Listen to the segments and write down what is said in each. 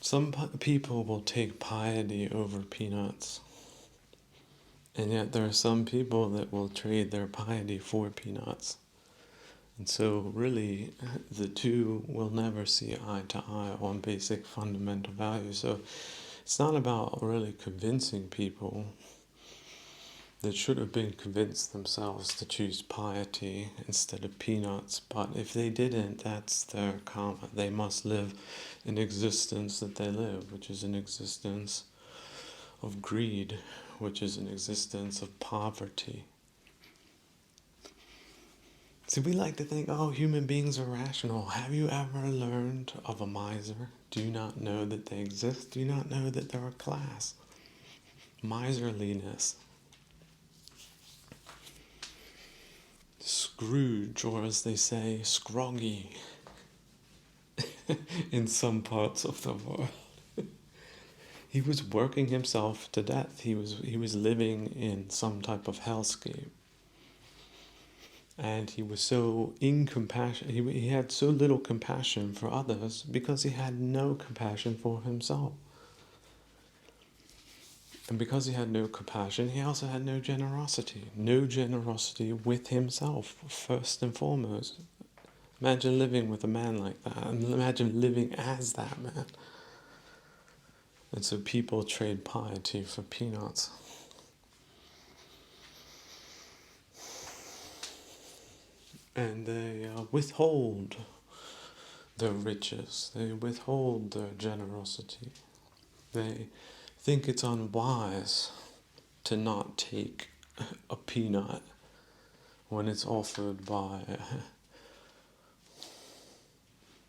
Some people will take piety over peanuts, and yet there are some people that will trade their piety for peanuts. And so really, the two will never see eye to eye on basic fundamental values. So it's not about really convincing people. They should have been convinced themselves to choose piety instead of peanuts. But if they didn't, that's their karma. They must live an existence that they live, which is an existence of greed, which is an existence of poverty. See, we like to think, oh, human beings are rational. Have you ever learned of a miser? Do you not know that they exist? Do you not know that they're a class? Miserliness. Scrooge, or as they say, scroggy, in some parts of the world. He was working himself to death. He was living in some type of hellscape. And he was so incompassionate, he had so little compassion for others because he had no compassion for himself. And because he had no compassion, he also had no generosity. No generosity with himself, first and foremost. Imagine living with a man like that, and imagine living as that man. And so people trade piety for peanuts. And they withhold their riches, they withhold their generosity. They think it's unwise to not take a peanut when it's offered by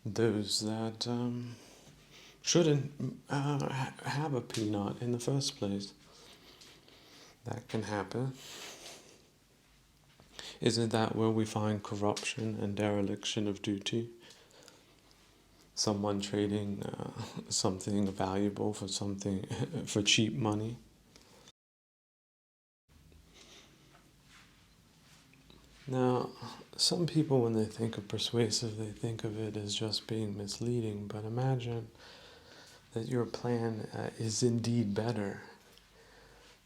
those that shouldn't have a peanut in the first place. That can happen. Isn't that where we find corruption and dereliction of duty? Someone trading something valuable for something for cheap money. Now, some people, when they think of persuasive, they think of it as just being misleading. But imagine that your plan is indeed better.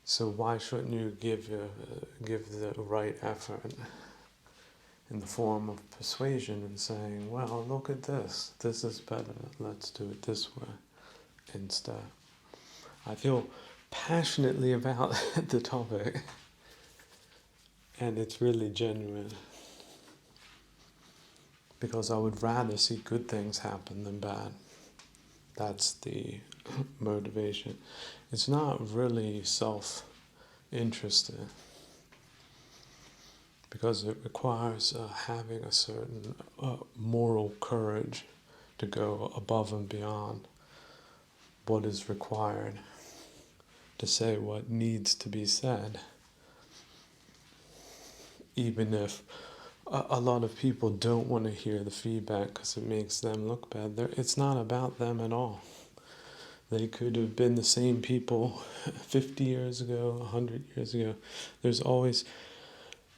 So why shouldn't you give the right effort in the form of persuasion and saying, well, look at this. This is better. Let's do it this way instead. I feel passionately about the topic, and it's really genuine, because I would rather see good things happen than bad. That's the motivation. It's not really self-interested, because it requires having a certain moral courage to go above and beyond what is required to say what needs to be said, even if a lot of people don't want to hear the feedback because it makes them look bad. It's not about them at all. They could have been the same people 50 years ago, 100 years ago. There's always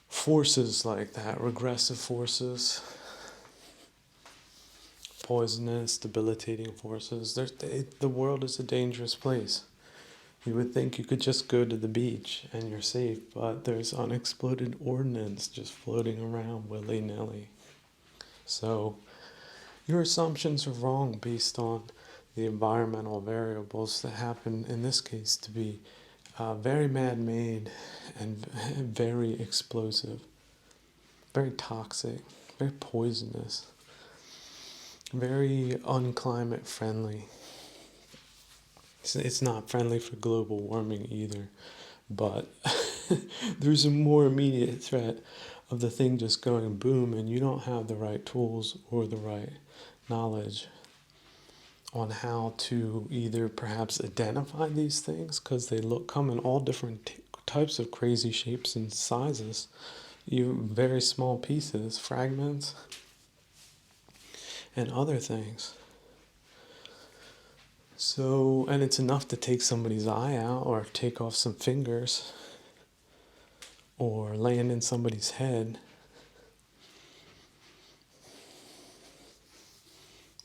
forces like that, regressive forces, poisonous, debilitating forces. The world is a dangerous place. You would think you could just go to the beach and you're safe, but there's unexploded ordnance just floating around willy-nilly. So your assumptions are wrong based on the environmental variables that happen in this case to be very man-made and very explosive, very toxic, very poisonous, very unclimate friendly. It's not friendly for global warming either, but there's a more immediate threat of the thing just going boom, and you don't have the right tools or the right knowledge on how to either perhaps identify these things, because they come in all different types of crazy shapes and sizes, very small pieces, fragments, and other things. So, and it's enough to take somebody's eye out, or take off some fingers, or land in somebody's head.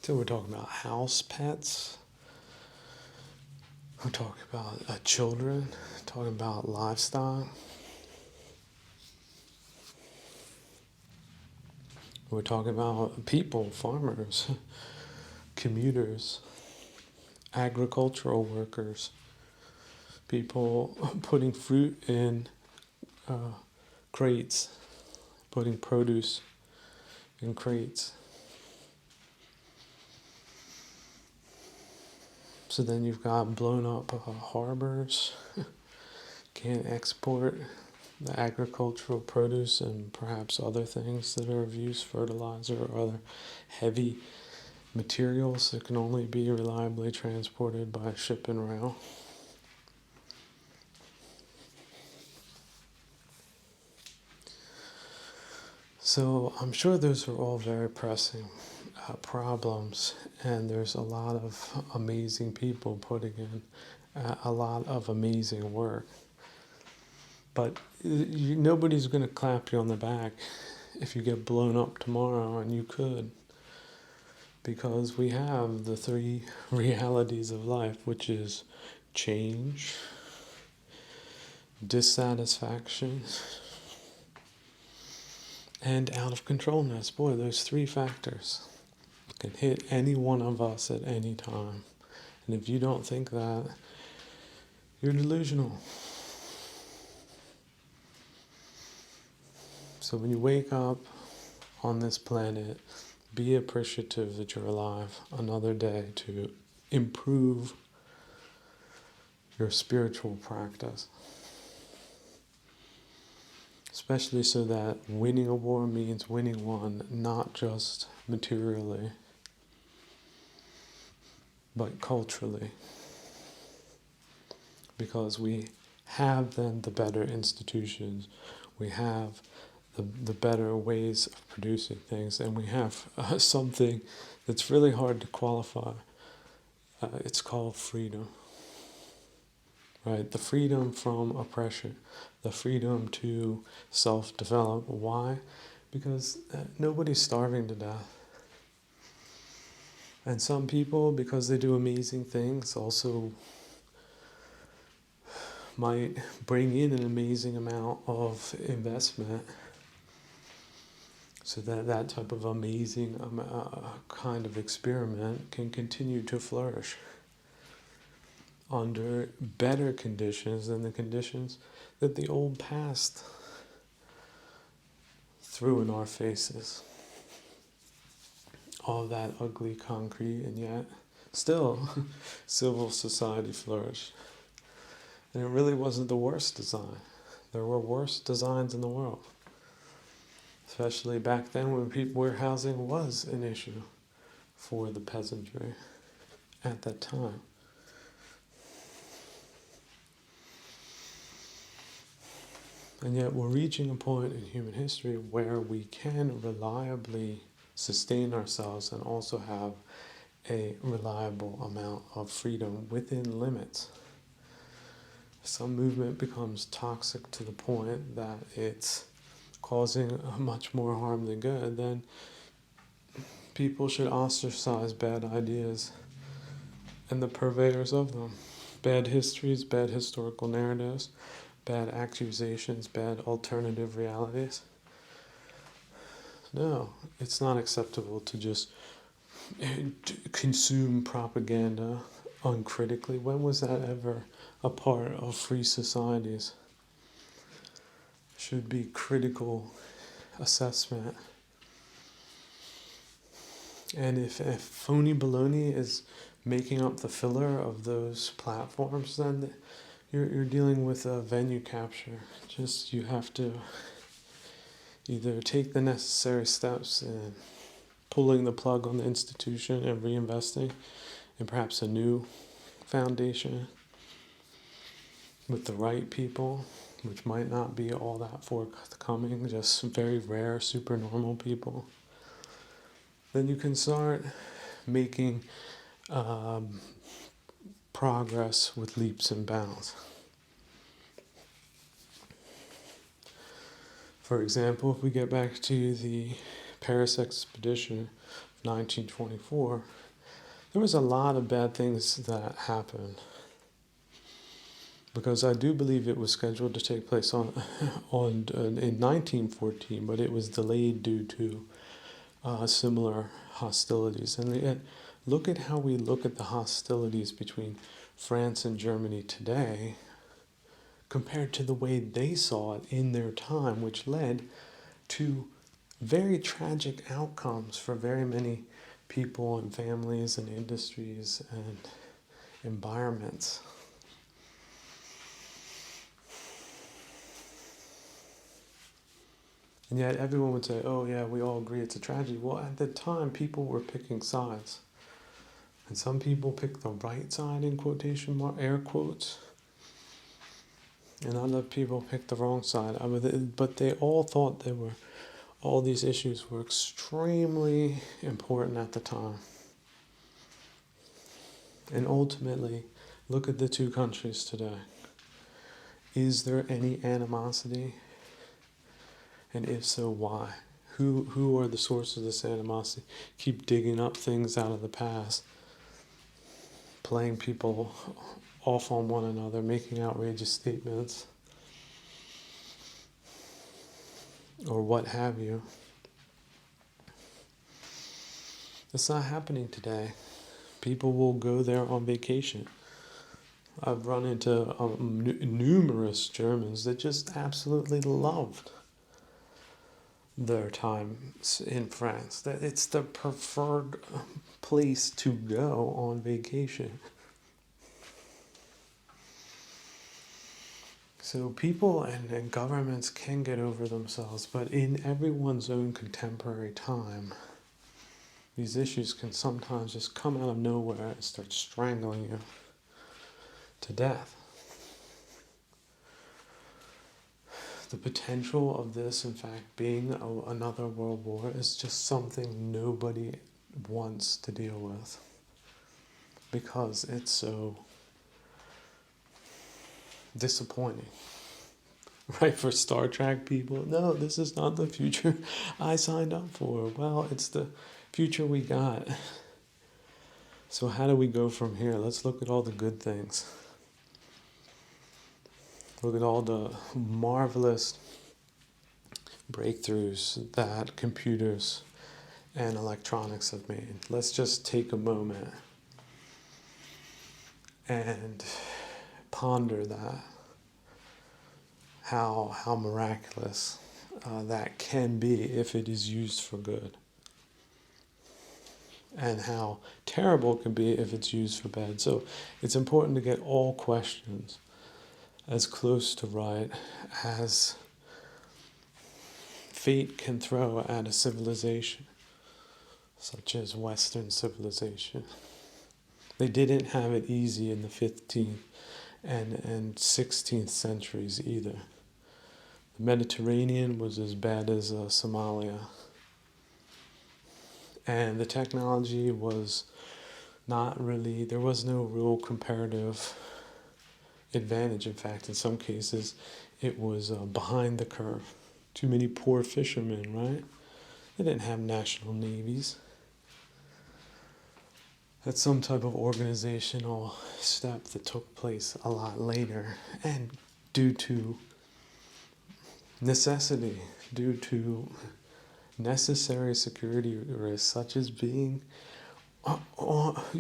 So we're talking about house pets, We're talking about children, talking about livestock. We're talking about people, farmers, commuters, agricultural workers, people putting fruit in crates, putting produce in crates. So then you've got blown up harbors, can't export the agricultural produce and perhaps other things that are of use, fertilizer or other heavy materials that can only be reliably transported by ship and rail. So I'm sure those are all very pressing problems, and there's a lot of amazing people putting in a lot of amazing work. But nobody's going to clap you on the back if you get blown up tomorrow, and you could. Because we have the three realities of life, which is change, dissatisfaction, and out of controlness. Boy, those three factors can hit any one of us at any time. And if you don't think that, you're delusional. So when you wake up on this planet, be appreciative that you're alive another day to improve your spiritual practice. Especially so that winning a war means winning one, not just materially, but culturally. Because we have then the better institutions, we have the better ways of producing things, and we have something that's really hard to qualify. It's called freedom. Right? The freedom from oppression, the freedom to self-develop. Why? Because nobody's starving to death. And some people, because they do amazing things, also might bring in an amazing amount of investment so that that type of amazing kind of experiment can continue to flourish under better conditions than the conditions that the old past threw in our faces. All that ugly concrete, and yet still civil society flourished. And it really wasn't the worst design. There were worse designs in the world. Especially back then where housing was an issue for the peasantry at that time. And yet we're reaching a point in human history where we can reliably sustain ourselves and also have a reliable amount of freedom within limits. If some movement becomes toxic to the point that it's causing much more harm than good, then people should ostracize bad ideas and the purveyors of them. Bad histories, bad historical narratives, bad accusations, bad alternative realities. No, it's not acceptable to just consume propaganda uncritically. When was that ever a part of free societies? Should be critical assessment. And if phony baloney is making up the filler of those platforms, then you're dealing with a venue capture. Just you have to either take the necessary steps in pulling the plug on the institution and reinvesting in perhaps a new foundation with the right people, which might not be all that forthcoming, just very rare, supernormal people. Then you can start making progress with leaps and bounds. For example, if we get back to the Paris expedition of 1924, there was a lot of bad things that happened. because I do believe it was scheduled to take place in 1914, but it was delayed due to similar hostilities. And look at how we look at the hostilities between France and Germany today compared to the way they saw it in their time, which led to very tragic outcomes for very many people and families and industries and environments. And yet everyone would say, oh yeah, we all agree it's a tragedy. Well, at the time, people were picking sides. And some people picked the right side, in quotation mark, air quotes. And other people picked the wrong side. But they all thought all these issues were extremely important at the time. And ultimately, look at the two countries today. Is there any animosity? And if so, why? Who are the sources of this animosity? Keep digging up things out of the past, playing people off on one another, making outrageous statements, or what have you. It's not happening today. People will go there on vacation. I've run into numerous Germans that just absolutely loved their time in France. That it's the preferred place to go on vacation. So people and governments can get over themselves, but in everyone's own contemporary time, these issues can sometimes just come out of nowhere and start strangling you to death. The potential of this, in fact, being another world war is just something nobody wants to deal with because it's so disappointing. Right, for Star Trek people, no, this is not the future I signed up for. Well, it's the future we got. So how do we go from here? Let's look at all the good things. Look at all the marvelous breakthroughs that computers and electronics have made. Let's just take a moment and ponder that. How miraculous that can be if it is used for good. And how terrible it can be if it's used for bad. So it's important to get all questions as close to right as fate can throw at a civilization, such as Western civilization. They didn't have it easy in the 15th and 16th centuries either. The Mediterranean was as bad as Somalia. And the technology was not really, there was no real comparative advantage. In fact, in some cases, it was behind the curve. Too many poor fishermen, right? They didn't have national navies. That's some type of organizational step that took place a lot later, and due to necessity, due to necessary security risks, such as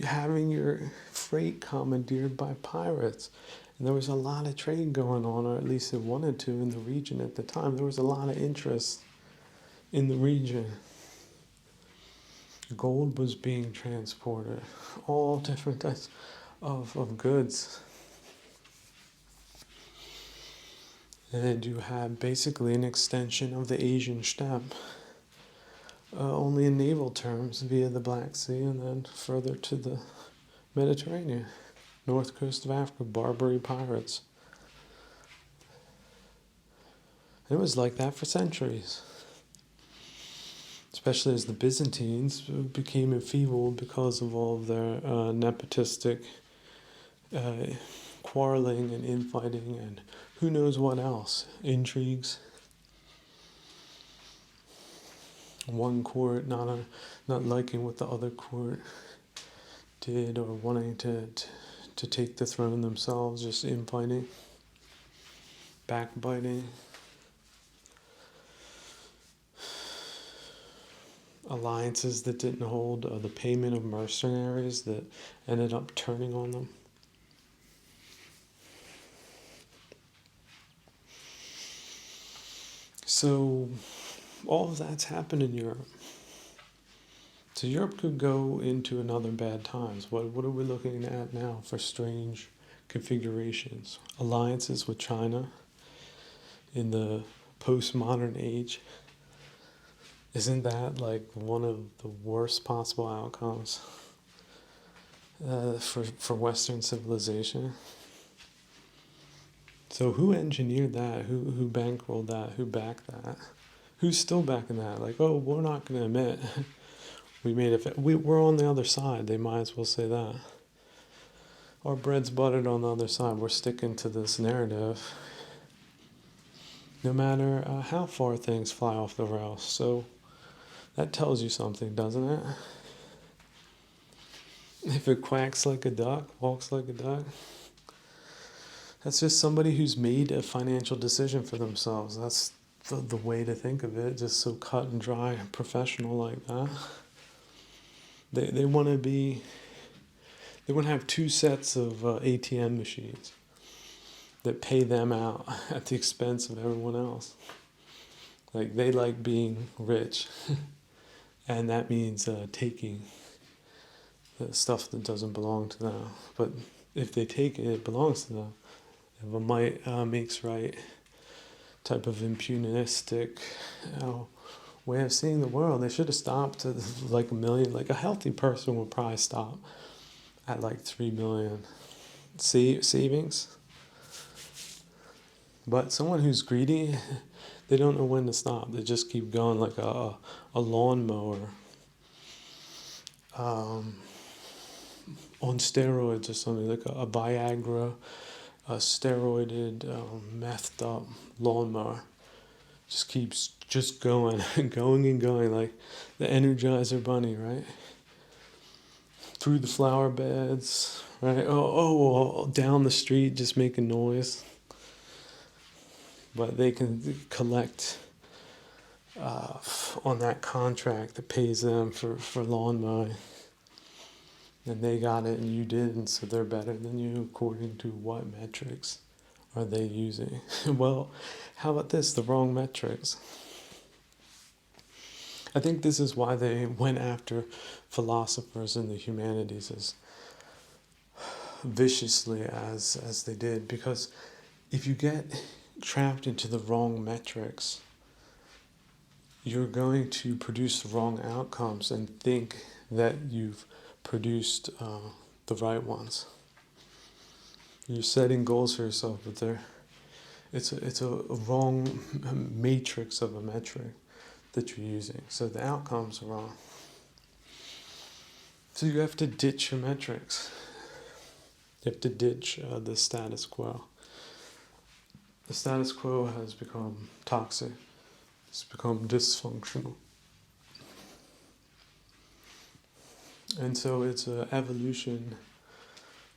having your freight commandeered by pirates. And there was a lot of trade going on, or at least it wanted to, in the region at the time. There was a lot of interest in the region. Gold was being transported, all different types of goods. And you have basically an extension of the Asian steppe, only in naval terms, via the Black Sea and then further to the Mediterranean, north coast of Africa, Barbary pirates. And it was like that for centuries, especially as the Byzantines became enfeebled because of all of their nepotistic quarreling and infighting and who knows what else, intrigues. One court not liking what the other court did, or wanting to take the throne themselves, just infighting. backbiting, alliances that didn't hold, the payment of mercenaries that ended up turning on them. So all of that's happened in Europe. So Europe could go into another bad times. What are we looking at now for strange configurations? Alliances with China in the postmodern age. Isn't that like one of the worst possible outcomes for Western civilization? So who engineered that? Who bankrolled that? Who backed that? Who's still backing that? Like, oh, we're not going to admit we made it. We're on the other side. They might as well say that. Our bread's buttered on the other side. We're sticking to this narrative no matter how far things fly off the rails. So that tells you something, doesn't it? If it quacks like a duck, walks like a duck, that's just somebody who's made a financial decision for themselves. That's the way to think of it, just so cut and dry, professional like that. They want to be, they want to have two sets of ATM machines that pay them out at the expense of everyone else. Like, they like being rich, and that means taking the stuff that doesn't belong to them. But if they take it, it belongs to them. If a might makes right type of impunistic way of seeing the world, they should have stopped at like 1 million. Like, a healthy person would probably stop at like 3 million savings. But someone who's greedy, they don't know when to stop. They just keep going like a lawnmower on steroids or something, like a Viagra, a steroided, methed up lawnmower. Just keeps just going and going and going, like the Energizer Bunny, right? Through the flower beds, right? Oh, down the street, just making noise. But they can collect on that contract that pays them for lawn mowing. And they got it and you didn't, so they're better than you according to what metrics are they using? Well, how about this? The wrong metrics. I think this is why they went after philosophers in the humanities as viciously as they did, because if you get trapped into the wrong metrics, you're going to produce the wrong outcomes and think that you've produced the right ones. You're setting goals for yourself, but it's a wrong matrix of a metric that you're using. So the outcomes are wrong. So you have to ditch your metrics. You have to ditch the status quo. The status quo has become toxic. It's become dysfunctional. And so it's an evolution,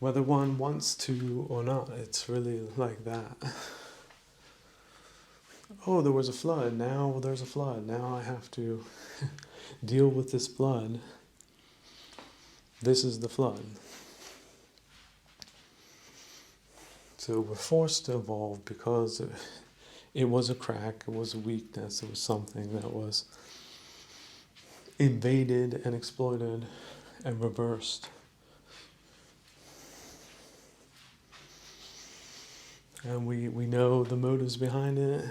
whether one wants to or not. It's really like that. Oh, there was a flood. Now there's a flood. Now I have to deal with this flood. This is the flood. So we're forced to evolve because it was a crack, it was a weakness, it was something that was invaded and exploited and reversed. And we know the motives behind it.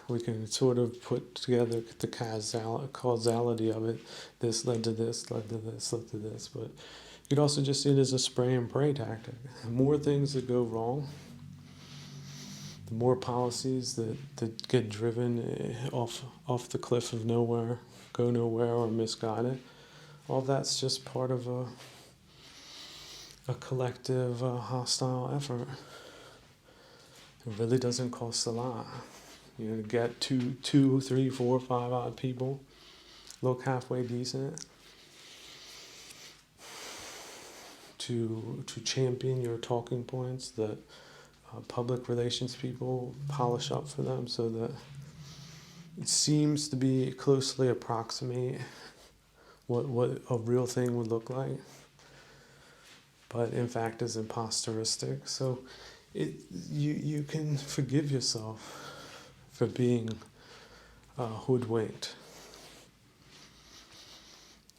We can sort of put together the causality of it. This led to this, led to this, led to this. But you could also just see it as a spray and pray tactic. The more things that go wrong, the more policies that get driven off the cliff of nowhere, go nowhere, or misguided, all that's just part of a collective hostile effort. It really doesn't cost a lot. You know, get two, 3, 4, 5 odd people, look halfway decent, to champion your talking points that public relations people polish up for them so that it seems to be closely approximate what a real thing would look like, but in fact is imposteristic. So you can forgive yourself for being hoodwinked.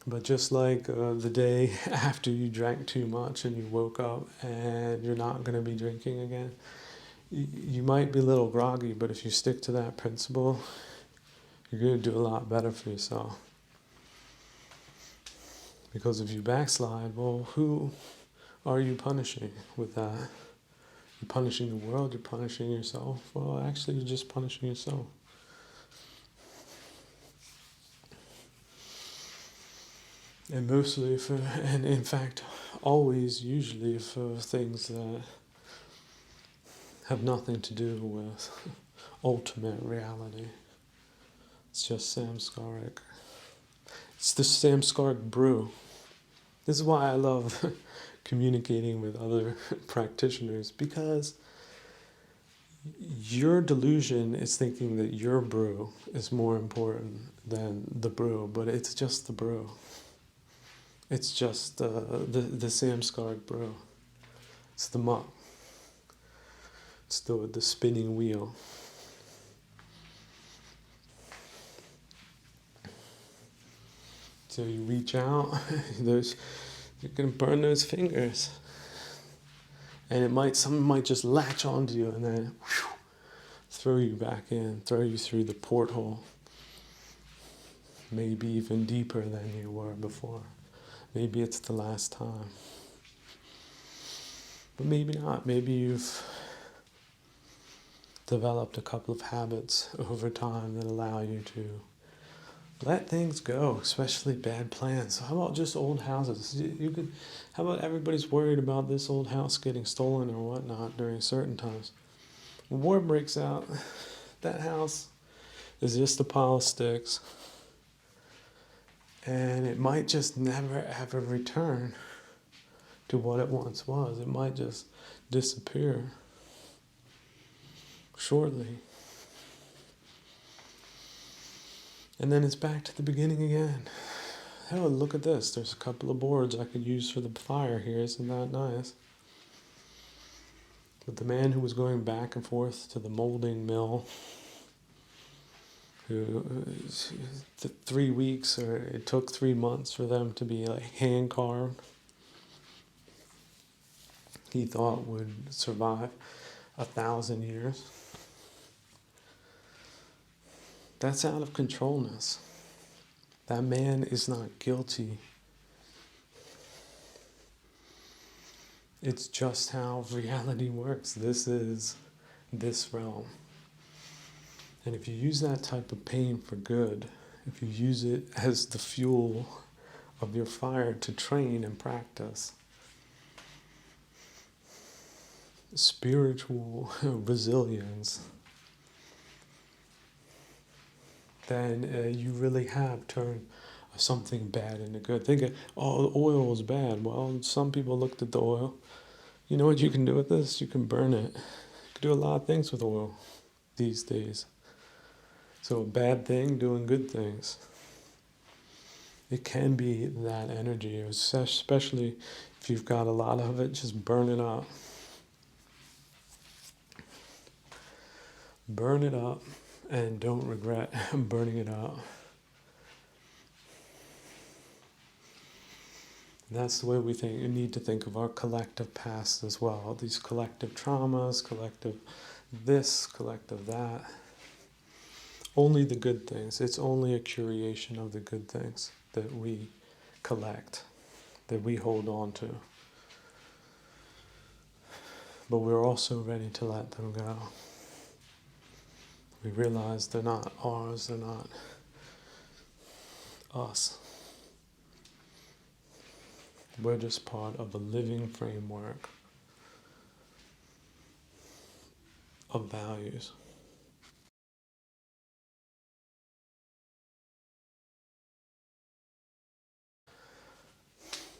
But just like the day after you drank too much and you woke up and you're not going to be drinking again, you might be a little groggy, but if you stick to that principle, you're going to do a lot better for yourself. Because if you backslide, well, who are you punishing with that? You're punishing the world, you're punishing yourself. Well, actually, you're just punishing yourself. And mostly and in fact, always, usually for things that have nothing to do with ultimate reality. It's just samskaric. It's the samskaric brew. This is why I love communicating with other practitioners, because your delusion is thinking that your brew is more important than the brew, but it's just the brew. It's just the samskaric brew. It's the muck. It's the spinning wheel. So you reach out, you're gonna burn those fingers, and someone might just latch onto you and then throw you back in, throw you through the porthole, maybe even deeper than you were before. Maybe it's the last time, but maybe not. Maybe you've developed a couple of habits over time that allow you to let things go, especially bad plans. How about just old houses? How about everybody's worried about this old house getting stolen or whatnot during certain times? When war breaks out, that house is just a pile of sticks, and it might just never ever return to what it once was. It might just disappear shortly. And then it's back to the beginning again. Oh, look at this. There's a couple of boards I could use for the fire here. Isn't that nice? But the man who was going back and forth to the molding mill, who 3 weeks, or it took 3 months for them to be like hand carved, he thought would survive 1,000 years. That's out of controlness. That man is not guilty. It's just how reality works. This is this realm. And if you use that type of pain for good, if you use it as the fuel of your fire to train and practice spiritual resilience, then you really have turned something bad into good. Think of, oh, oil is bad. Well, some people looked at the oil. You know what you can do with this? You can burn it. You can do a lot of things with oil these days. So a bad thing, doing good things. It can be that energy, especially if you've got a lot of it, just burn it up. Burn it up and don't regret burning it up. And that's the way we need to think of our collective past as well. These collective traumas, collective this, collective that. Only the good things. It's only a curation of the good things that we collect, that we hold on to. But we're also ready to let them go. We realize they're not ours, they're not us. We're just part of a living framework of values.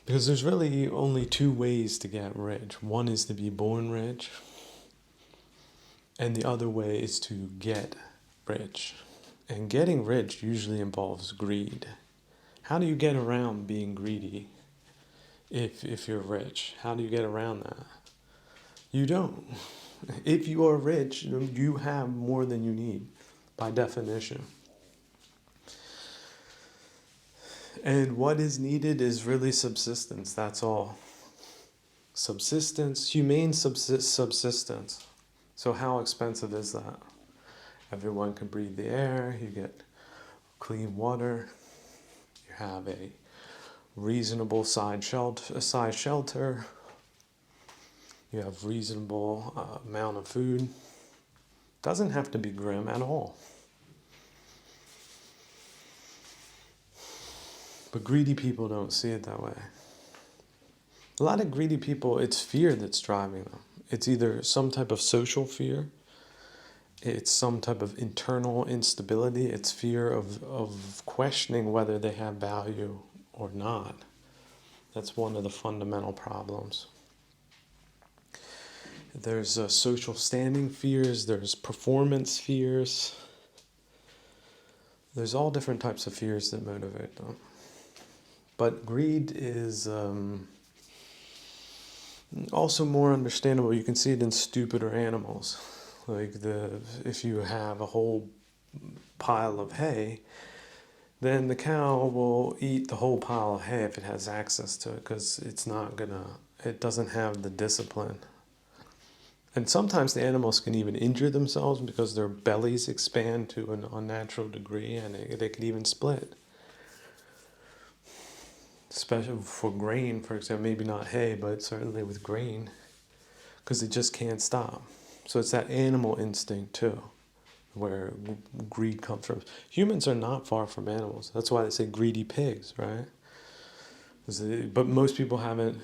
Because there's really only 2 ways to get rich. One is to be born rich, And the other way is to get rich. And getting rich usually involves greed. How do you get around being greedy if you're rich? How do you get around that? You don't. If you are rich, you have more than you need, by definition. And what is needed is really subsistence, that's all. Subsistence, humane subsistence. So how expensive is that? Everyone can breathe the air, you get clean water, you have a reasonable size shelter, you have reasonable amount of food. Doesn't have to be grim at all. But greedy people don't see it that way. A lot of greedy people, it's fear that's driving them. It's either some type of social fear, it's some type of internal instability, it's fear of questioning whether they have value or not. That's one of the fundamental problems. There's social standing fears, there's performance fears. There's all different types of fears that motivate them. But greed is also more understandable. You can see it in stupider animals. Like if you have a whole pile of hay, then the cow will eat the whole pile of hay if it has access to it, because it doesn't have the discipline. And sometimes the animals can even injure themselves because their bellies expand to an unnatural degree, and they can even split. Especially for grain, for example, maybe not hay, but certainly with grain, because it just can't stop. So it's that animal instinct too, where greed comes from. Humans are not far from animals. That's why they say greedy pigs, right? But most people haven't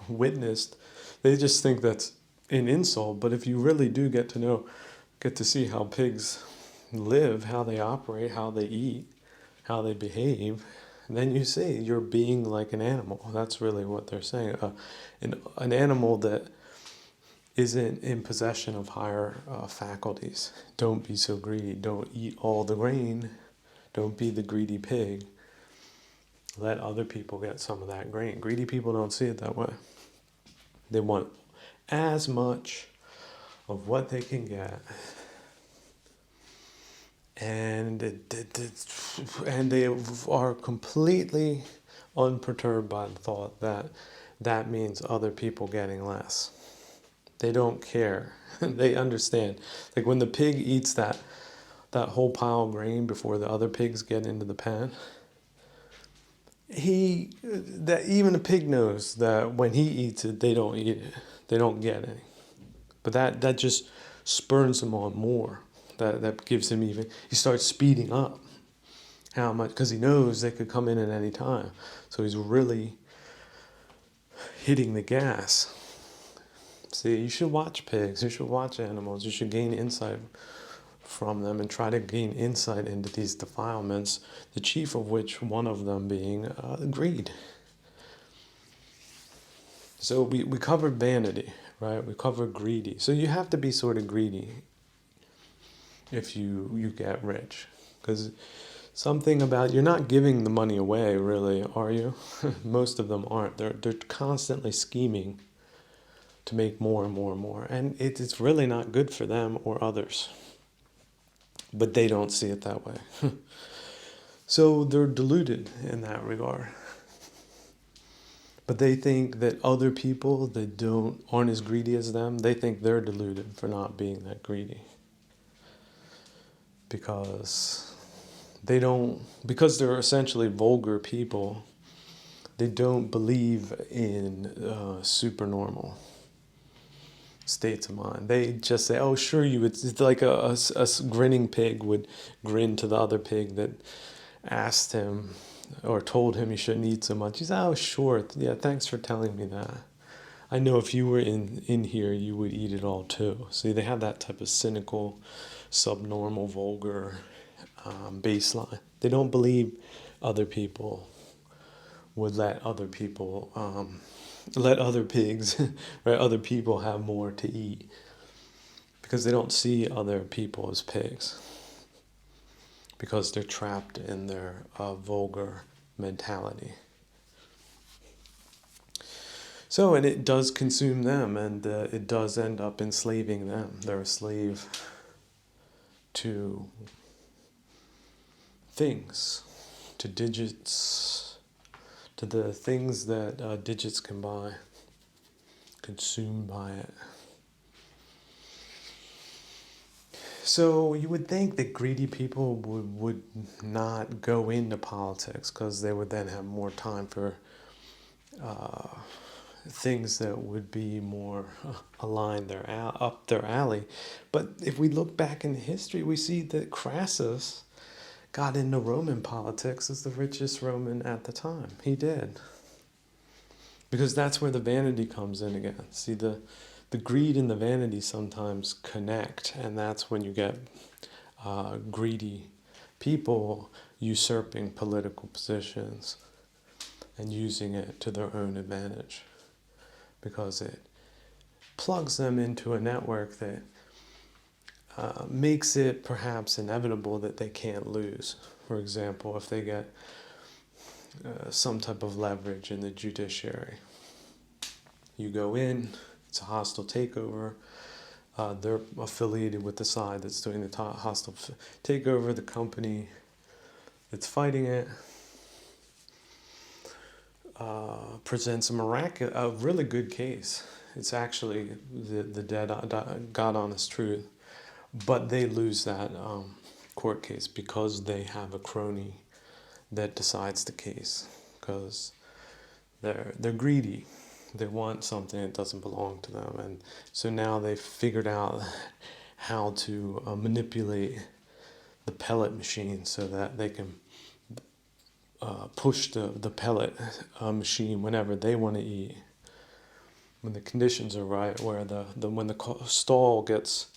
witnessed. They just think that's an insult. But if you really do get to see how pigs live, how they operate, how they eat, how they behave, then you see you're being like an animal. That's really what they're saying. An animal that isn't in possession of higher faculties. Don't be so greedy. Don't eat all the grain. Don't be the greedy pig. Let other people get some of that grain. Greedy people don't see it that way. They want as much of what they can get. And they are completely unperturbed by the thought that that means other people getting less. They don't care. They understand. Like when the pig eats that whole pile of grain before the other pigs get into the pen, even a pig knows that when he eats it, they don't eat it. They don't get any. But that just spurns him on more. That gives him he starts speeding up how much, because he knows they could come in at any time. So he's really hitting the gas. See, you should watch pigs, you should watch animals, you should gain insight from them and try to gain insight into these defilements, the chief of which, one of them being greed. So we covered vanity, right? We covered greedy. So you have to be sort of greedy if you get rich. Because something about, you're not giving the money away, really, are you? Most of them aren't. They're constantly scheming to make more and more and more. And it's really not good for them or others. But they don't see it that way. So they're deluded in that regard. But they think that other people that aren't as greedy as them, they think they're deluded for not being that greedy. Because they're essentially vulgar people, they don't believe in supernormal states of mind. They just say, oh, sure, it's like a grinning pig would grin to the other pig that asked him or told him he shouldn't eat so much. He's, oh, sure, yeah, thanks for telling me that. I know if you were in here, you would eat it all too. See, they have that type of cynical, subnormal, vulgar baseline. They don't believe other people would let other pigs, right, other people have more to eat. because they don't see other people as pigs, because they're trapped in their vulgar mentality. So, and it does consume them, and it does end up enslaving them. They're a slave to things, to digits, to the things that digits can buy, consumed by it. So you would think that greedy people would not go into politics, because they would then have more time for things that would be more aligned up their alley. But if we look back in history, we see that Crassus got into Roman politics as the richest Roman at the time. He did. Because that's where the vanity comes in again. See, the greed and the vanity sometimes connect, and that's when you get greedy people usurping political positions and using it to their own advantage, because it plugs them into a network that makes it perhaps inevitable that they can't lose. For example, if they get some type of leverage in the judiciary, you go in, it's a hostile takeover, they're affiliated with the side that's doing the hostile takeover, the company that's fighting it presents a really good case. It's actually the dead God honest truth, but they lose that court case because they have a crony that decides the case, because they're greedy. They want something that doesn't belong to them, and so now they've figured out how to manipulate the pellet machine so that they can push the pellet machine whenever they want to eat, when the conditions are right, where when the stall gets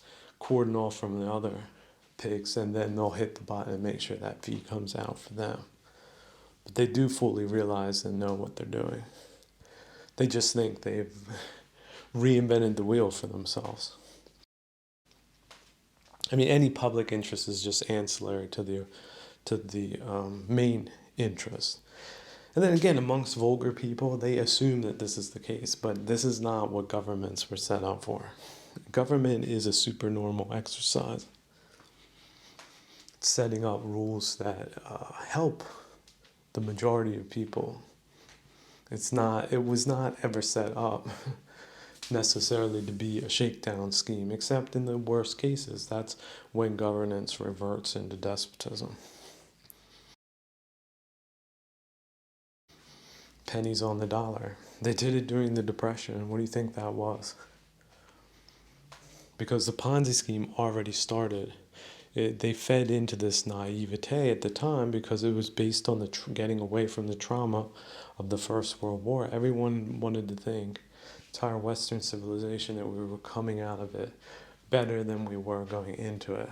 cordoned off from the other pigs, and then they'll hit the button and make sure that feed comes out for them. But they do fully realize and know what they're doing. They just think they've reinvented the wheel for themselves. I mean, any public interest is just ancillary to the main interest. And then again, amongst vulgar people, they assume that this is the case, but this is not what governments were set up for. Government is a supernormal exercise. It's setting up rules that help the majority of people. It was not ever set up necessarily to be a shakedown scheme, except in the worst cases. That's when governance reverts into despotism. Pennies on the dollar. They did it during the Depression. What do you think that was? Because the Ponzi scheme already started. They fed into this naivete at the time because it was based on getting away from the trauma of the First World War. Everyone wanted to think, entire Western civilization, that we were coming out of it better than we were going into it.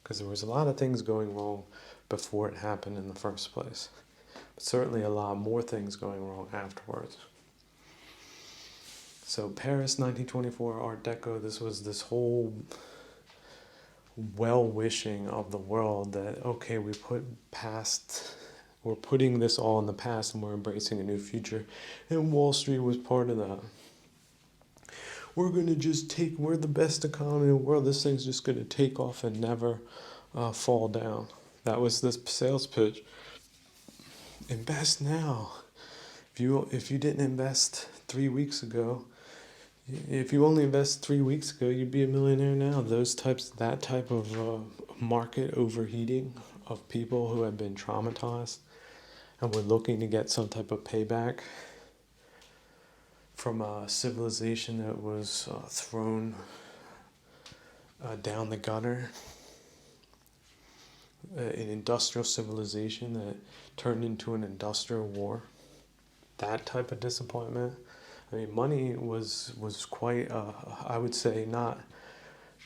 Because there was a lot of things going wrong before it happened in the first place. But certainly a lot more things going wrong afterwards. So Paris, 1924, Art Deco, this was this whole well-wishing of the world that, okay, we're putting this all in the past and we're embracing a new future. And Wall Street was part of that. We're the best economy in the world. This thing's just going to take off and never fall down. That was this sales pitch. Invest now. If you didn't invest 3 weeks ago, if you only invest 3 weeks ago, you'd be a millionaire now. That type of market overheating of people who have been traumatized and were looking to get some type of payback from a civilization that was thrown down the gutter, an industrial civilization that turned into an industrial war. That type of disappointment. I mean, money was quite, I would say, not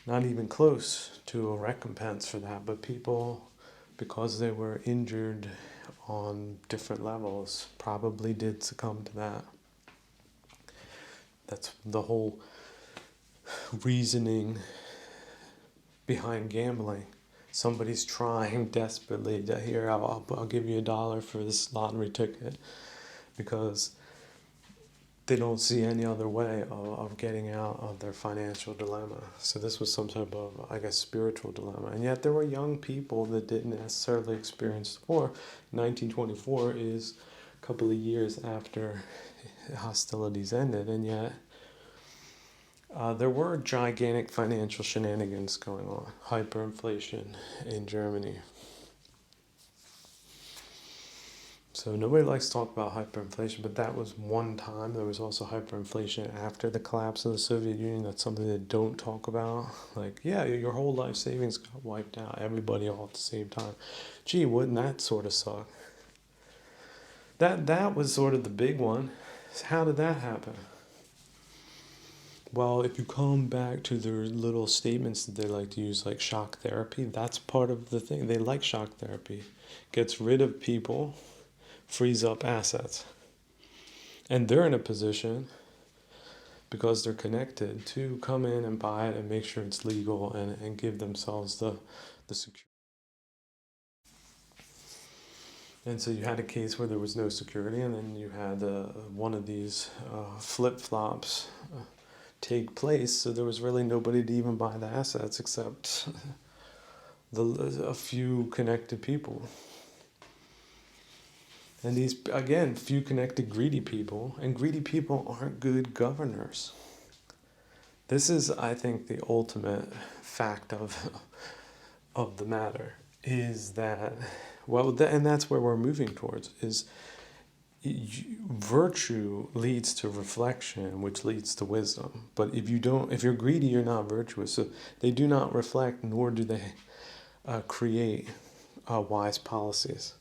even close to a recompense for that. But people, because they were injured on different levels, probably did succumb to that. That's the whole reasoning behind gambling. Somebody's trying desperately to here. I'll give you $1 for this lottery ticket because they don't see any other way of getting out of their financial dilemma. So this was some type of, I guess, spiritual dilemma. And yet there were young people that didn't necessarily experience the war. 1924 is a couple of years after hostilities ended, and yet there were gigantic financial shenanigans going on. Hyperinflation in Germany. So nobody likes to talk about hyperinflation, but that was one time. There was also hyperinflation after the collapse of the Soviet Union. That's something they don't talk about. Like, yeah, your whole life savings got wiped out. Everybody all at the same time. Gee, wouldn't that sort of suck? That was sort of the big one. How did that happen? Well, if you come back to their little statements that they like to use, like shock therapy, that's part of the thing. They like shock therapy. Gets rid of people, frees up assets. And they're in a position, because they're connected, to come in and buy it and make sure it's legal and give themselves the security. And so you had a case where there was no security, and then you had one of these flip-flops take place, so there was really nobody to even buy the assets except a few connected people. And these, again, few connected greedy people, and greedy people aren't good governors. This is, I think, the ultimate fact of the matter, is that, well, and that's where we're moving towards, is virtue leads to reflection, which leads to wisdom. But if you're greedy, you're not virtuous. So they do not reflect, nor do they create wise policies.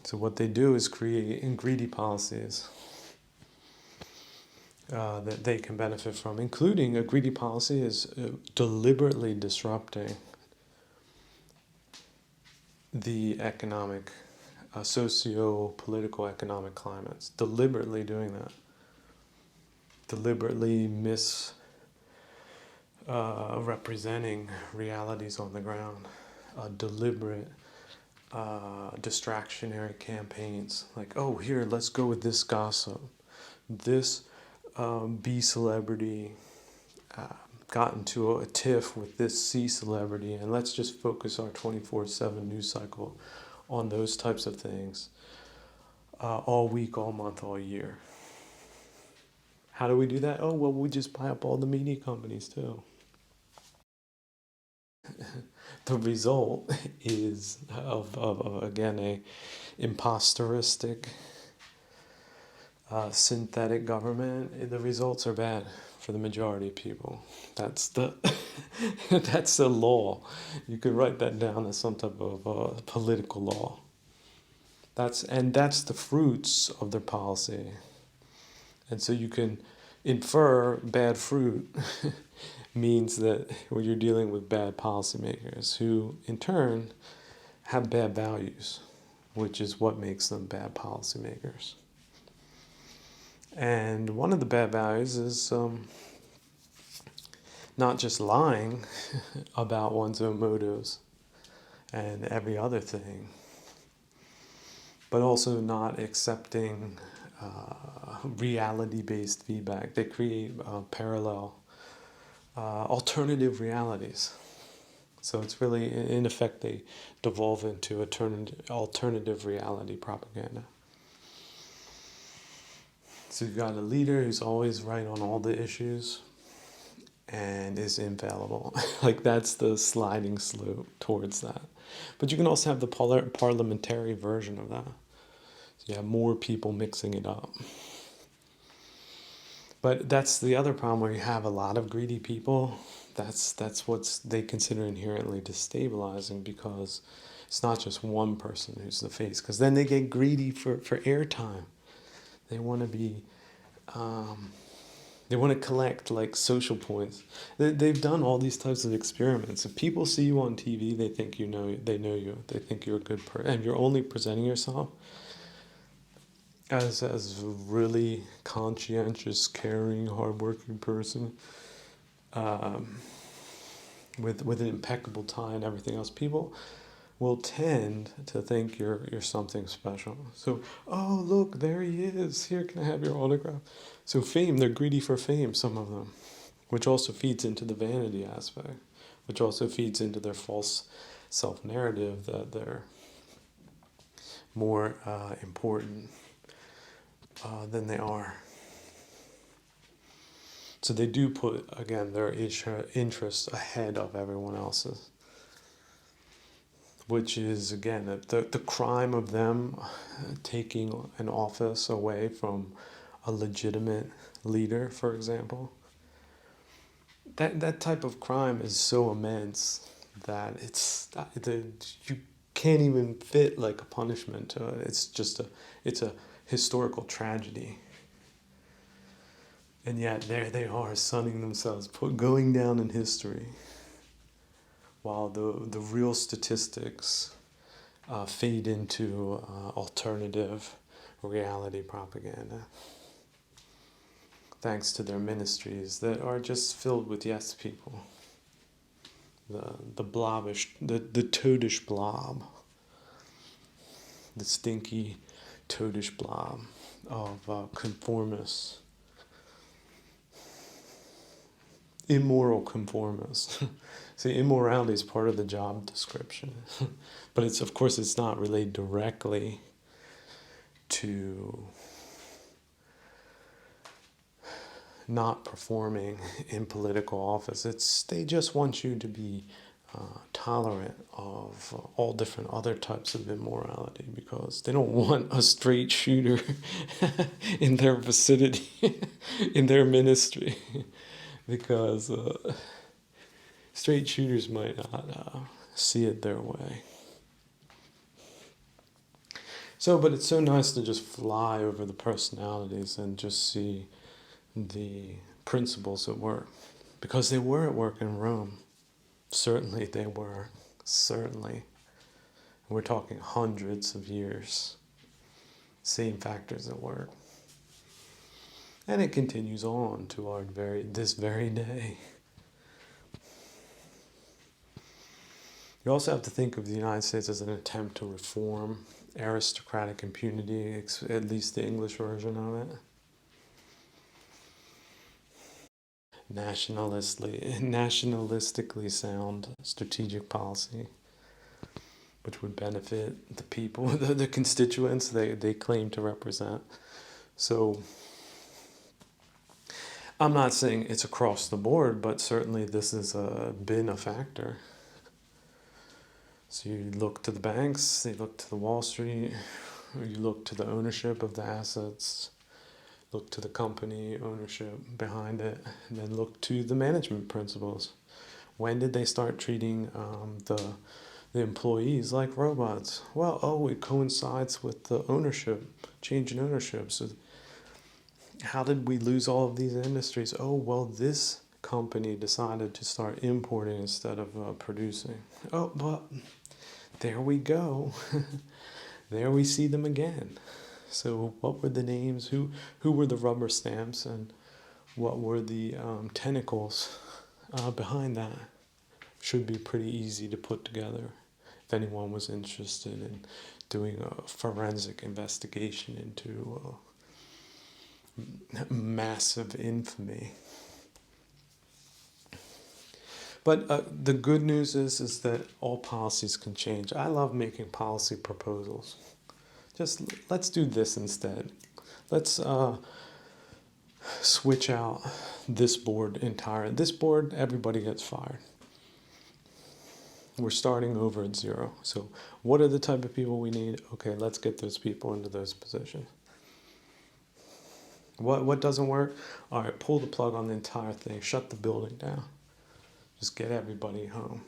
So what they do is create greedy policies that they can benefit from, including a greedy policy is deliberately disrupting the economic, socio-political economic climates, deliberately doing that, deliberately representing realities on the ground, deliberate distractionary campaigns, like, oh, here, let's go with this gossip, this B celebrity got into a tiff with this C celebrity, and let's just focus our 24/7 news cycle on those types of things all week, all month, all year. How do we do that? Oh, well, we just buy up all the media companies too. The result is of again, a imposteristic synthetic government. The results are bad for the majority of people. That's the that's the law. You could write that down as some type of political law. That's the fruits of their policy. And so you can infer bad fruit means that you're dealing with bad policymakers who, in turn, have bad values, which is what makes them bad policymakers. And one of the bad values is not just lying about one's own motives and every other thing, but also not accepting reality-based feedback. They create parallel, alternative realities. So it's really, in effect, they devolve into alternative reality propaganda. So you've got a leader who's always right on all the issues and is infallible. Like, that's the sliding slope towards that. But you can also have the parliamentary version of that. So you have more people mixing it up. But that's the other problem, where you have a lot of greedy people. That's what they consider inherently destabilizing, because it's not just one person who's the face. Because then they get greedy for airtime. They want to be... they want to collect, like, social points. They've done all these types of experiments. If people see you on TV, they think they know you. They think you're a good person, and you're only presenting yourself as a really conscientious, caring, hardworking person. with an impeccable tie and everything else, people will tend to think you're something special. So, oh look, there he is. Here, can I have your autograph? So fame, they're greedy for fame, some of them, which also feeds into the vanity aspect, which also feeds into their false self-narrative that they're more important than they are. So they do put, again, their interests ahead of everyone else's, which is, again, the crime of them taking an office away from a legitimate leader, for example. That type of crime is so immense that you can't even fit like a punishment to it. It's a historical tragedy. And yet there they are, sunning themselves, going down in history, while the real statistics fade into alternative reality propaganda, thanks to their ministries that are just filled with yes people. The blobbish, the toadish blob, the stinky toadish blob of conformists, immoral conformists. See, immorality is part of the job description, but it's, of course, it's not related directly to not performing in political office. They just want you to be tolerant of all different other types of immorality, because they don't want a straight shooter in their vicinity, in their ministry, because straight shooters might not see it their way. So, but it's so nice to just fly over the personalities and just see the principles at work, because they were at work in Rome. Certainly they were. Certainly. We're talking hundreds of years. Same factors at work. And it continues on to this very day. You also have to think of the United States as an attempt to reform aristocratic impunity, at least the English version of it. Nationalistically sound strategic policy, which would benefit the people, the constituents they claim to represent. So I'm not saying it's across the board, but certainly this has been a factor. So you look to the banks, you look to the Wall Street, you look to the ownership of the assets, look to the company ownership behind it, and then look to the management principles. When did they start treating the employees like robots? Well, it coincides with the change in ownership. So how did we lose all of these industries? Oh, well, this company decided to start importing instead of producing. Oh, but there we go. There we see them again. So what were the names? Who were the rubber stamps, and what were the tentacles behind that? Should be pretty easy to put together if anyone was interested in doing a forensic investigation into massive infamy. But the good news is that all policies can change. I love making policy proposals. Just let's do this instead. Let's switch out this board entirely. This board, everybody gets fired. We're starting over at zero. So what are the type of people we need? Okay, let's get those people into those positions. What doesn't work? All right, pull the plug on the entire thing. Shut the building down. Just get everybody home.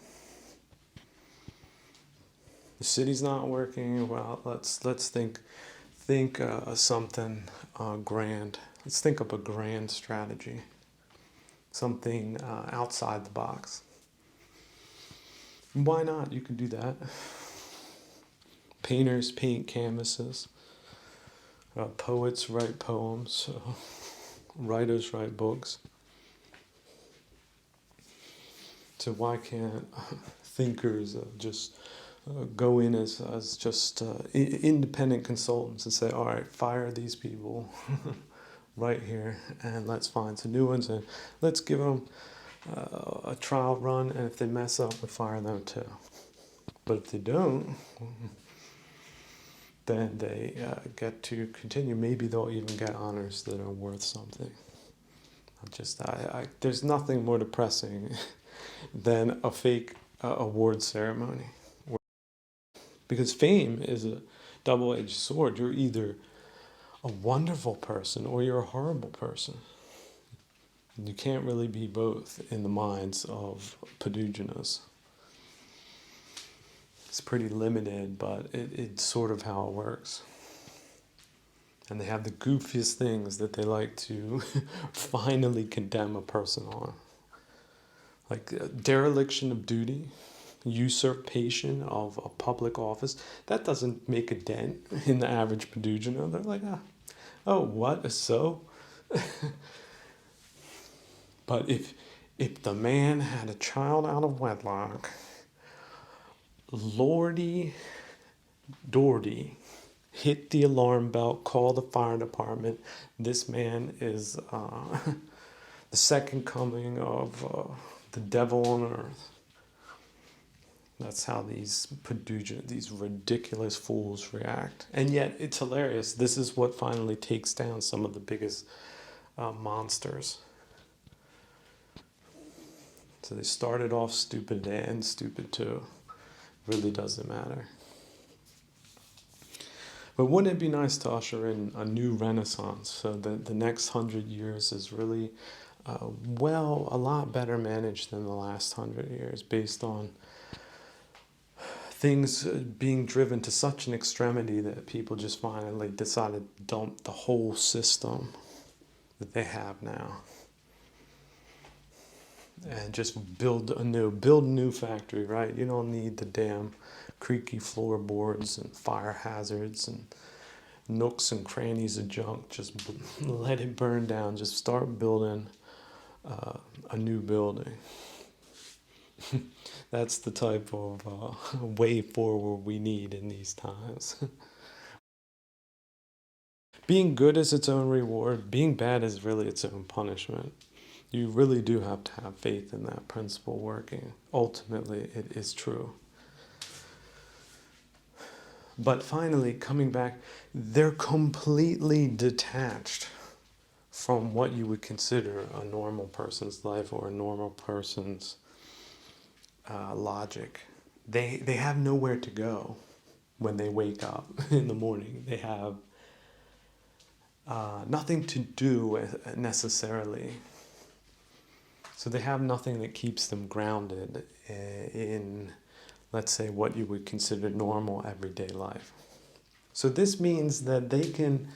The city's not working. Well, let's think something grand. Let's think up a grand strategy. Something outside the box. Why not? You can do that. Painters paint canvases. Poets write poems. Writers write books. So why can't thinkers just go in as just independent consultants and say, all right, fire these people right here, and let's find some new ones, and let's give them a trial run, and if they mess up, we fire them too. But if they don't, then they get to continue. Maybe they'll even get honors that are worth something. There's nothing more depressing than a fake award ceremony. Because fame is a double-edged sword. You're either a wonderful person or you're a horrible person. You can't really be both in the minds of Paduginas. It's pretty limited, but it's sort of how it works. And they have the goofiest things that they like to finally condemn a person on. Like dereliction of duty, usurpation of a public office. That doesn't make a dent in the average Padugina. They're like, oh, what? So? But if the man had a child out of wedlock, Lordy Doherty hit the alarm bell, call the fire department. This man is the second coming of the devil on earth. That's how these ridiculous fools react. And yet it's hilarious. This is what finally takes down some of the biggest monsters. So they started off stupid, they end stupid too. Really doesn't matter. But wouldn't it be nice to usher in a new renaissance so that the next 100 years is really, a lot better managed than the last 100 years based on things being driven to such an extremity that people just finally decided to dump the whole system that they have now and just build a new factory, right? You don't need the damn creaky floorboards and fire hazards and nooks and crannies of junk. Just let it burn down. Just start building a new building. That's the type of way forward we need in these times. Being good is its own reward. Being bad is really its own punishment. You really do have to have faith in that principle working. Ultimately, it is true. But finally, coming back, they're completely detached from what you would consider a normal person's life or a normal person's logic. They have nowhere to go when they wake up in the morning. They have nothing to do necessarily. So they have nothing that keeps them grounded in, let's say, what you would consider normal everyday life. So this means that they can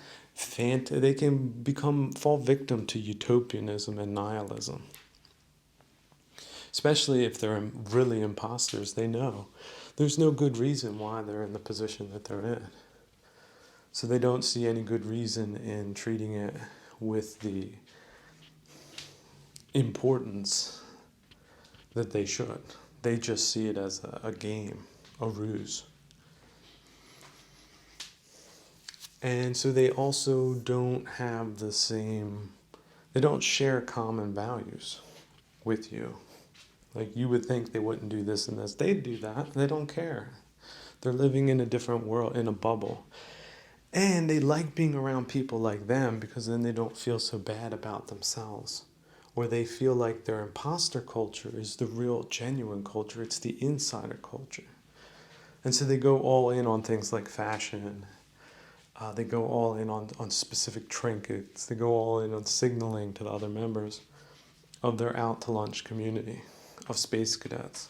fall victim to utopianism and nihilism. Especially if they're really imposters, they know there's no good reason why they're in the position that they're in. So they don't see any good reason in treating it with the importance that they should. They just see it as a game, a ruse. And so they also don't have they don't share common values with you. Like you would think they wouldn't do this and this. They do that. They don't care. They're living in a different world, in a bubble. And they like being around people like them because then they don't feel so bad about themselves. Or they feel like their imposter culture is the real, genuine culture. It's the insider culture. And so they go all in on things like fashion. They go all in on specific trinkets. They go all in on signaling to the other members of their out-to-lunch community of space cadets.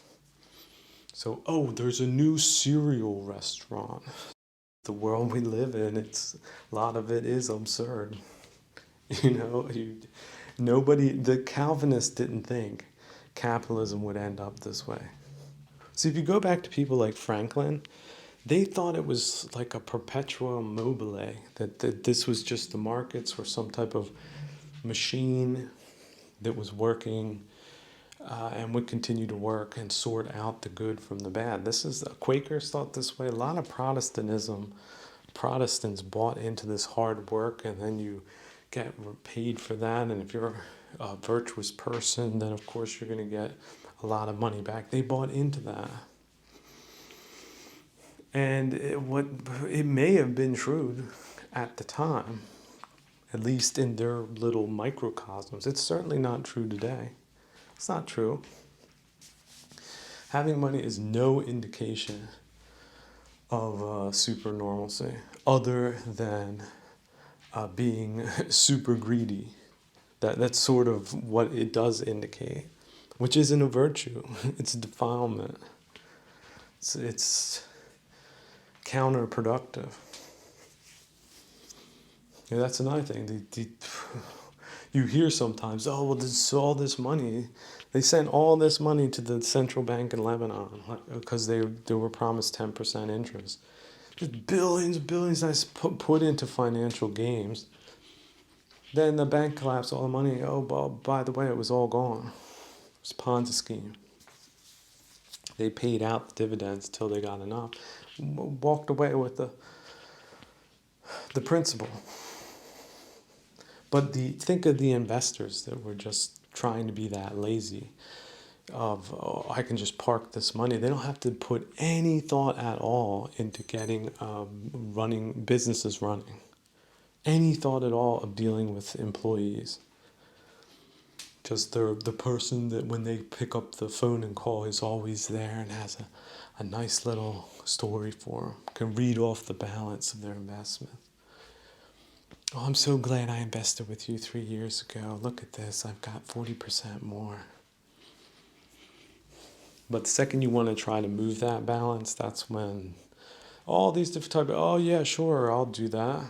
So, there's a new cereal restaurant. The world we live in, a lot of it is absurd. The Calvinists didn't think capitalism would end up this way. So if you go back to people like Franklin, they thought it was like a perpetuum mobile, that this was just the markets or some type of machine that was working and would continue to work and sort out the good from the bad. Quakers thought this way. A lot of Protestants bought into this hard work, and then you get paid for that. And if you're a virtuous person, then of course you're going to get a lot of money back. They bought into that. And it may have been true at the time, at least in their little microcosms. It's certainly not true today. It's not true. Having money is no indication of super normalcy, other than being super greedy. That's sort of what it does indicate, which isn't a virtue. It's a defilement. It's counterproductive. Yeah, that's another thing. You hear sometimes, oh, well, there's all this money. They sent all this money to the central bank in Lebanon because they were promised 10% interest. Just billions that's put into financial games. Then the bank collapsed, all the money. Oh, by the way, it was all gone. It was a Ponzi scheme. They paid out the dividends till they got enough. Walked away with the principal. But think of the investors that were just trying to be that lazy of, oh, I can just park this money. They don't have to put any thought at all into getting businesses running. Any thought at all of dealing with employees. Just the person that when they pick up the phone and call is always there and has a nice little story for them. Can read off the balance of their investment. Oh, I'm so glad I invested with you 3 years ago. Look at this, I've got 40% more. But the second you want to try to move that balance, that's when all these different types of, oh yeah, sure, I'll do that.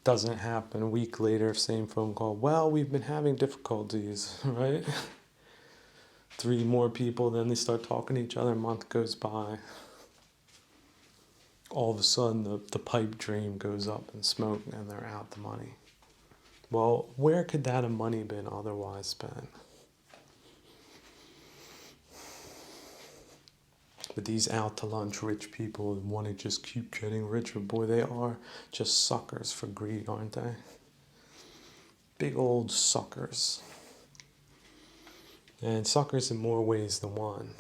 Doesn't happen. A week later, same phone call. Well, we've been having difficulties, right? 3 more people, then they start talking to each other, a month goes by. All of a sudden, the pipe dream goes up in smoke and they're out the money. Well, where could that money been otherwise spent? But these out to lunch rich people want to just keep getting richer. Boy, they are just suckers for greed, aren't they? Big old suckers. And suckers in more ways than one,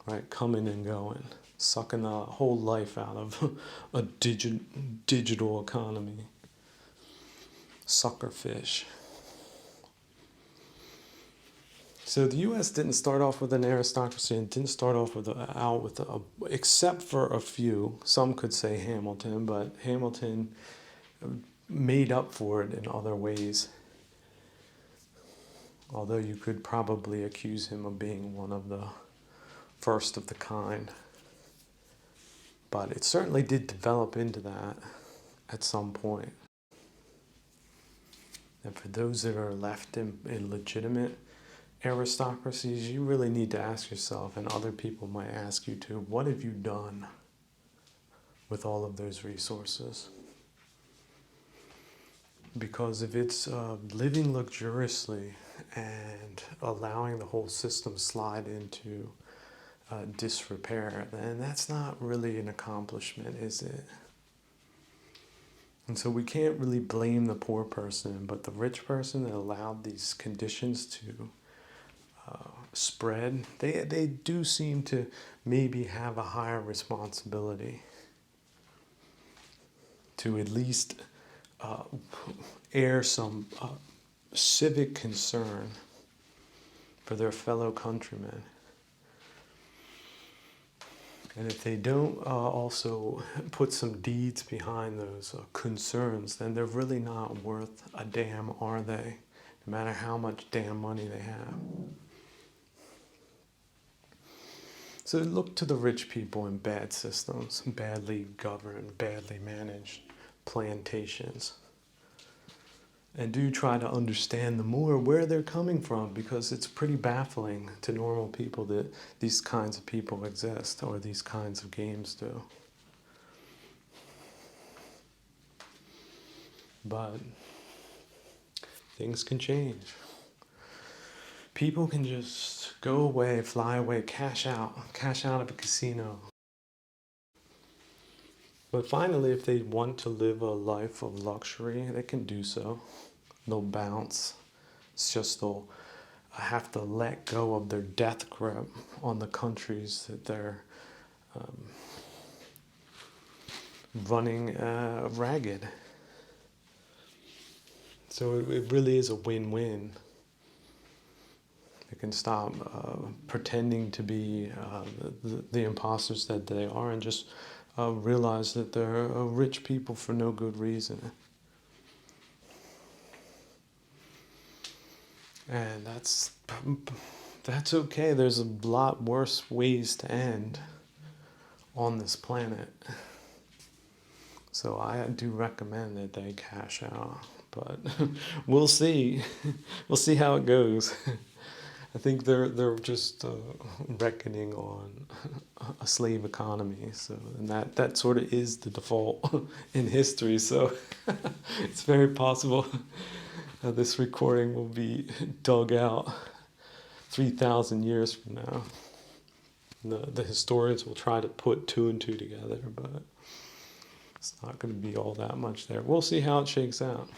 right? Coming and going. Sucking the whole life out of a digital economy. Sucker fish. So the U.S. didn't start off with an aristocracy and didn't start off except for a few. Some could say Hamilton, but Hamilton made up for it in other ways. Although you could probably accuse him of being one of the first of the kind. But it certainly did develop into that at some point. And for those that are left in legitimate aristocracies, you really need to ask yourself, and other people might ask you too, what have you done with all of those resources? Because if it's living luxuriously and allowing the whole system slide into disrepair, then that's not really an accomplishment, is it? And so we can't really blame the poor person, but the rich person that allowed these conditions to spread, they do seem to maybe have a higher responsibility to at least air some civic concern for their fellow countrymen. And if they don't also put some deeds behind those concerns, then they're really not worth a damn, are they? No matter how much damn money they have. So look to the rich people in bad systems, badly governed, badly managed plantations. And do try to understand the more where they're coming from, because it's pretty baffling to normal people that these kinds of people exist, or these kinds of games do. But things can change. people can just go away, fly away, cash out of a casino. But finally, if they want to live a life of luxury, they can do so. They'll bounce. It's just they'll have to let go of their death grip on the countries that they're running ragged. So it really is a win-win. They can stop pretending to be the imposters that they are and just realize that they're rich people for no good reason. And that's okay. There's a lot worse ways to end on this planet. So I do recommend that they cash out, but we'll see. We'll see how it goes. I think they're just reckoning on a slave economy. So and that sort of is the default in history. So it's very possible this recording will be dug out 3,000 years from now. The historians will try to put two and two together, but it's not going to be all that much there. We'll see how it shakes out.